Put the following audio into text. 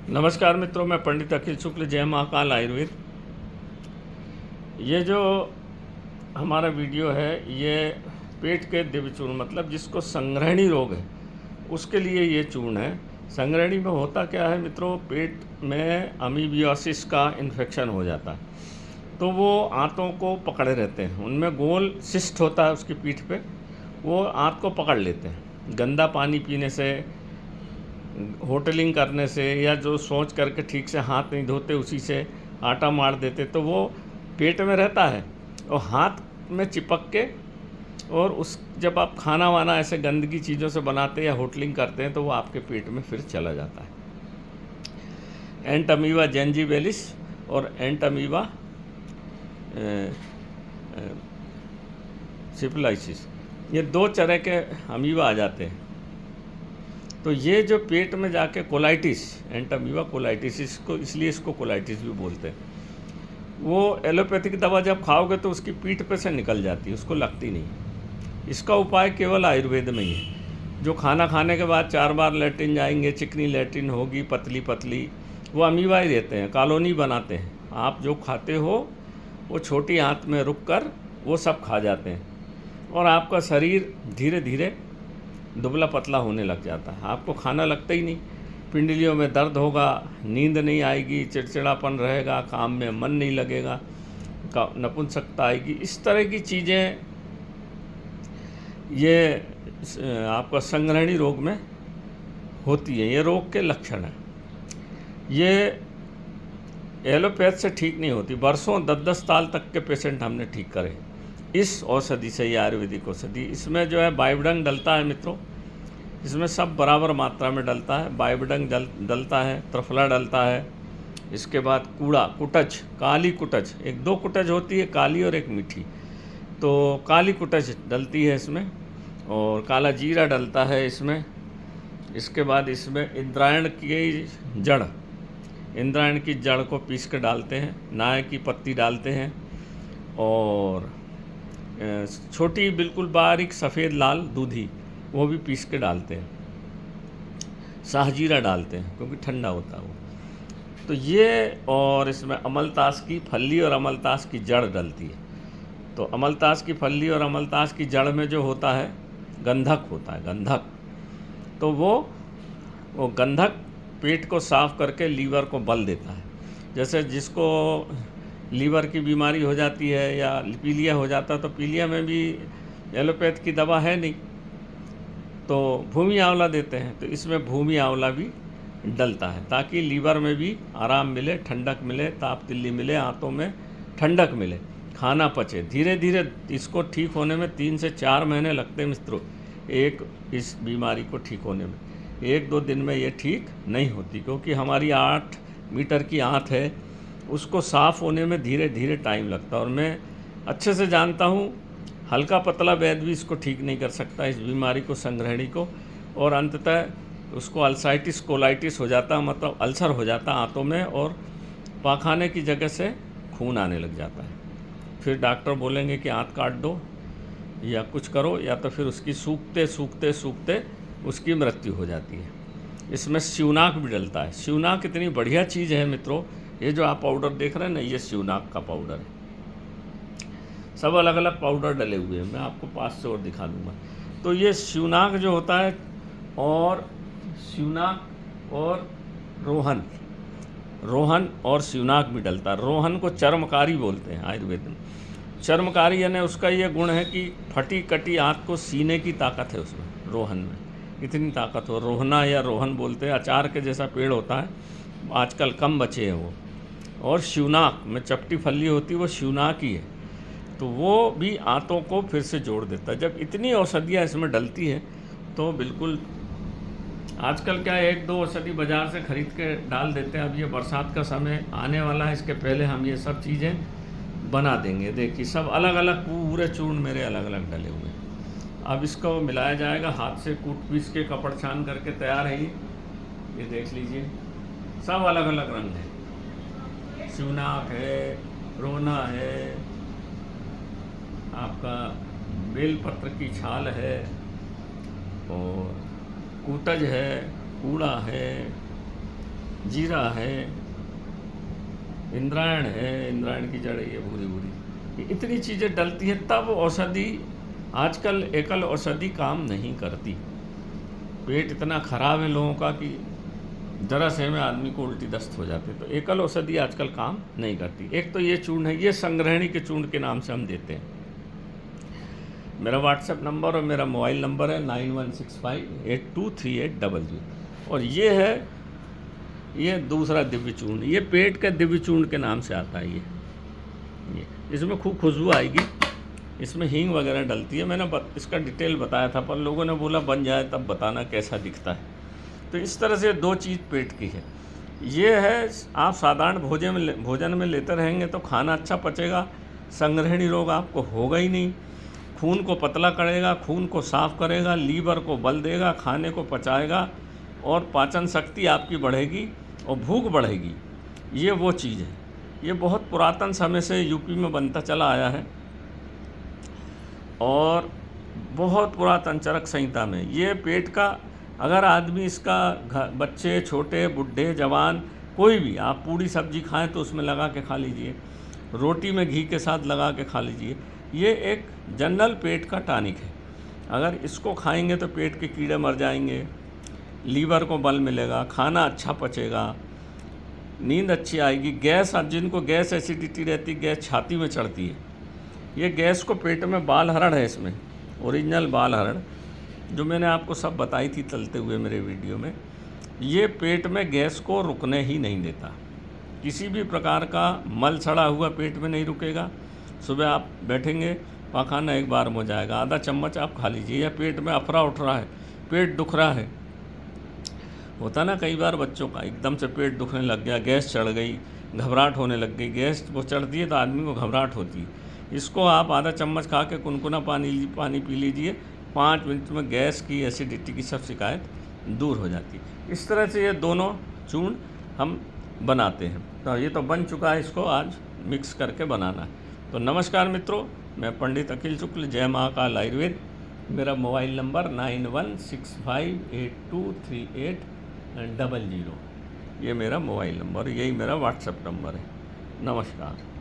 नमस्कार मित्रों, मैं पंडित अखिल शुक्ल, जय महाकाल आयुर्वेद। ये जो हमारा वीडियो है ये पेट के दिव्य चूर्ण, मतलब जिसको संग्रहणी रोग है उसके लिए ये चूर्ण है। संग्रहणी में होता क्या है मित्रों, पेट में अमीबियोसिस का इन्फेक्शन हो जाता है तो वो आंतों को पकड़े रहते हैं, उनमें गोल सिस्ट होता है उसकी पीठ पे, वो आंत को पकड़ लेते हैं। गंदा पानी पीने से, होटलिंग करने से, या जो सोच करके ठीक से हाथ नहीं धोते उसी से आटा मार देते तो वो पेट में रहता है और हाथ में चिपक के, और उस जब आप खाना वाना ऐसे गंदगी चीज़ों से बनाते हैं या होटलिंग करते हैं तो वो आपके पेट में फिर चला जाता है। एंटमीबा जेंजिवेलिस और एंटमीबा सिफिलाइसिस, ये दो तरह के अमीबा आ जाते हैं। तो ये जो पेट में जाके कोलाइटिस, एंटमीबा कोलाइटिस, इसलिए इसको कोलाइटिस भी बोलते हैं। वो एलोपैथिक दवा जब खाओगे तो उसकी पीठ पे से निकल जाती है, उसको लगती नहीं। इसका उपाय केवल आयुर्वेद में ही है। जो खाना खाने के बाद 4 बार लेट्रिन जाएंगे, चिकनी लेट्रिन होगी पतली पतली, वो अमीबा ही रहते हैं, कॉलोनी बनाते हैं। आप जो खाते हो वो छोटी आंत में रुक कर वो सब खा जाते हैं और आपका शरीर धीरे धीरे दुबला पतला होने लग जाता है। आपको खाना लगता ही नहीं, पिंडलियों में दर्द होगा, नींद नहीं आएगी, चिड़चिड़ापन रहेगा, काम में मन नहीं लगेगा, नपुंसकता आएगी। इस तरह की चीज़ें ये आपका संग्रहणी रोग में होती है। ये रोग के लक्षण हैं। ये एलोपैथ से ठीक नहीं होती। वर्षों 10-10 साल तक के पेशेंट हमने ठीक करे इस औषधि से, ये आयुर्वेदिक औषधि। इसमें जो है बाइवडंग डलता है मित्रों, इसमें सब बराबर मात्रा में डलता है। बाइवडंग डलता है, त्रिफला डलता है, इसके बाद कूड़ा, कुटच, काली कुटच, एक दो कुटच होती है, काली और एक मीठी, तो काली कुटच डलती है इसमें, और काला जीरा डलता है इसमें। इसके बाद इसमें इंद्रायण की जड़, इंद्रायण की जड़ को पीस के डालते हैं, नाय की पत्ती डालते हैं, और छोटी बिल्कुल बारीक सफ़ेद लाल दूधी वो भी पीस के डालते हैं। शाहजीरा डालते हैं क्योंकि ठंडा होता है वो। तो ये, और इसमें अमलतास की फल्ली और अमलतास की जड़ डलती है। तो अमलतास की फल्ली और अमलतास की जड़ में जो होता है गंधक होता है, गंधक। तो वो गंधक पेट को साफ़ करके लीवर को बल देता है। जैसे जिसको लीवर की बीमारी हो जाती है या पीलिया हो जाता है, तो पीलिया में भी एलोपैथ की दवा है नहीं, तो भूमि आंवला देते हैं। तो इसमें भूमि आंवला भी डलता है ताकि लीवर में भी आराम मिले, ठंडक मिले, ताप तिल्ली मिले, आंतों में ठंडक मिले, खाना पचे। धीरे धीरे इसको ठीक होने में 3 से 4 महीने लगते हैं मित्रों, एक इस बीमारी को ठीक होने में। 1-2 दिन में ये ठीक नहीं होती, क्योंकि हमारी 8 मीटर की आंत है, उसको साफ़ होने में धीरे धीरे टाइम लगता है। और मैं अच्छे से जानता हूँ, हल्का पतला वैद्य भी इसको ठीक नहीं कर सकता, इस बीमारी को, संग्रहणी को, और अंततः उसको अल्साइटिस कोलाइटिस हो जाता, मतलब अल्सर हो जाता आंतों में, और पाखाने की जगह से खून आने लग जाता है। फिर डॉक्टर बोलेंगे कि आंत काट दो या कुछ करो, या तो फिर उसकी सूखते सूखते सूखते उसकी मृत्यु हो जाती है। इसमें शिवनाक भी डलता है। शिवनाक इतनी बढ़िया चीज़ है मित्रों, ये जो आप पाउडर देख रहे हैं ना, ये शिवनाक का पाउडर है। सब अलग अलग पाउडर डले हुए हैं, मैं आपको पास से और दिखा दूंगा। तो ये शिवनाक जो होता है, और शिवनाक और रोहन, रोहन और शिवनाक भी डलता है। रोहन को चर्मकारी बोलते हैं आयुर्वेद में। चर्मकारी यानी उसका ये गुण है कि फटी कटी आंत को सीने की ताकत है उसमें, रोहन में इतनी ताकत हो। रोहना या रोहन बोलते हैं, अचार के जैसा पेड़ होता है, आजकल कम बचे हैं वो। और शिवनाक में चपटी फली होती है, वो शिवनाक ही है, तो वो भी आंतों को फिर से जोड़ देता है। जब इतनी औषधियाँ इसमें डलती हैं तो बिल्कुल, आजकल क्या 1-2 औषधि बाज़ार से ख़रीद के डाल देते हैं। अब ये बरसात का समय आने वाला है, इसके पहले हम ये सब चीज़ें बना देंगे। देखिए सब अलग अलग पूरे चूर्ण मेरे अलग अलग डले हुए हैं। अब इसको मिलाया जाएगा, हाथ से कूट पीस के कपड़ छान करके तैयार है ये देख लीजिए। सब अलग अलग रंग है, शिवनाक है, रोना है, आपका बेलपत्र की छाल है, और कूटज है, कूड़ा है, जीरा है, इंद्रायण है, इंद्रायण की जड़ ये भूरी भूरी, इतनी चीज़ें डलती है तब औषधि। आजकल एकल औषधि काम नहीं करती। पेट इतना ख़राब है लोगों का कि ज़रा से में आदमी को उल्टी दस्त हो जाती है, तो एकल औषधि आजकल काम नहीं करती। एक तो ये चूर्ण है, ये संग्रहणी के चूर्ण के नाम से हम देते हैं। मेरा व्हाट्सएप नंबर और मेरा मोबाइल नंबर है 9165823800। और ये है, ये दूसरा दिव्य चूर्ण, ये पेट का दिव्य चूर्ण के नाम से आता है। ये इसमें खूब खुशबू आएगी, इसमें हींग वगैरह डलती है। मैंने इसका डिटेल बताया था, पर लोगों ने बोला बन जाए तब बताना कैसा दिखता है। तो इस तरह से दो चीज़ पेट की है। ये है, आप साधारण भोजन में लेते रहेंगे तो खाना अच्छा पचेगा, संग्रहणी रोग आपको होगा ही नहीं। खून को पतला करेगा, खून को साफ़ करेगा, लीवर को बल देगा, खाने को पचाएगा और पाचन शक्ति आपकी बढ़ेगी और भूख बढ़ेगी। ये वो चीज़ है। ये बहुत पुरातन समय से यूपी में बनता चला आया है और बहुत पुरातन चरक संहिता में ये पेट का, अगर आदमी इसका बच्चे, छोटे, बूढ़े, जवान, कोई भी, आप पूड़ी सब्जी खाएं तो उसमें लगा के खा लीजिए, रोटी में घी के साथ लगा के खा लीजिए। ये एक जनरल पेट का टॉनिक है। अगर इसको खाएंगे तो पेट के कीड़े मर जाएंगे, लीवर को बल मिलेगा, खाना अच्छा पचेगा, नींद अच्छी आएगी। गैस, जिनको गैस एसिडिटी रहती, गैस छाती में चढ़ती है, ये गैस को पेट में बालहरण है, इसमें ओरिजिनल बालहरण जो मैंने आपको सब बताई थी चलते हुए मेरे वीडियो में। ये पेट में गैस को रुकने ही नहीं देता। किसी भी प्रकार का मल सड़ा हुआ पेट में नहीं रुकेगा। सुबह आप बैठेंगे, पाखाना एक बार में हो जाएगा, आधा चम्मच आप खा लीजिए। या पेट में अफरा उठ रहा है, पेट दुख रहा है, होता ना कई बार बच्चों का एकदम से पेट दुखने लग गया, गैस चढ़ गई, घबराहट होने लग गई। गैस वो चढ़ती है तो आदमी को घबराहट होती है। इसको आप आधा चम्मच खा के कुनकुना पानी पी लीजिए, 5 मिनट में गैस की, एसिडिटी की सब शिकायत दूर हो जाती है। इस तरह से ये दोनों चूर्ण हम बनाते हैं। तो ये तो बन चुका है, इसको आज मिक्स करके बनाना है। तो नमस्कार मित्रों, मैं पंडित अखिल शुक्ल, जय महाकाल आयुर्वेद। मेरा मोबाइल नंबर 9165823800। ये मेरा मोबाइल नंबर, यही मेरा व्हाट्सएप नंबर है। नमस्कार।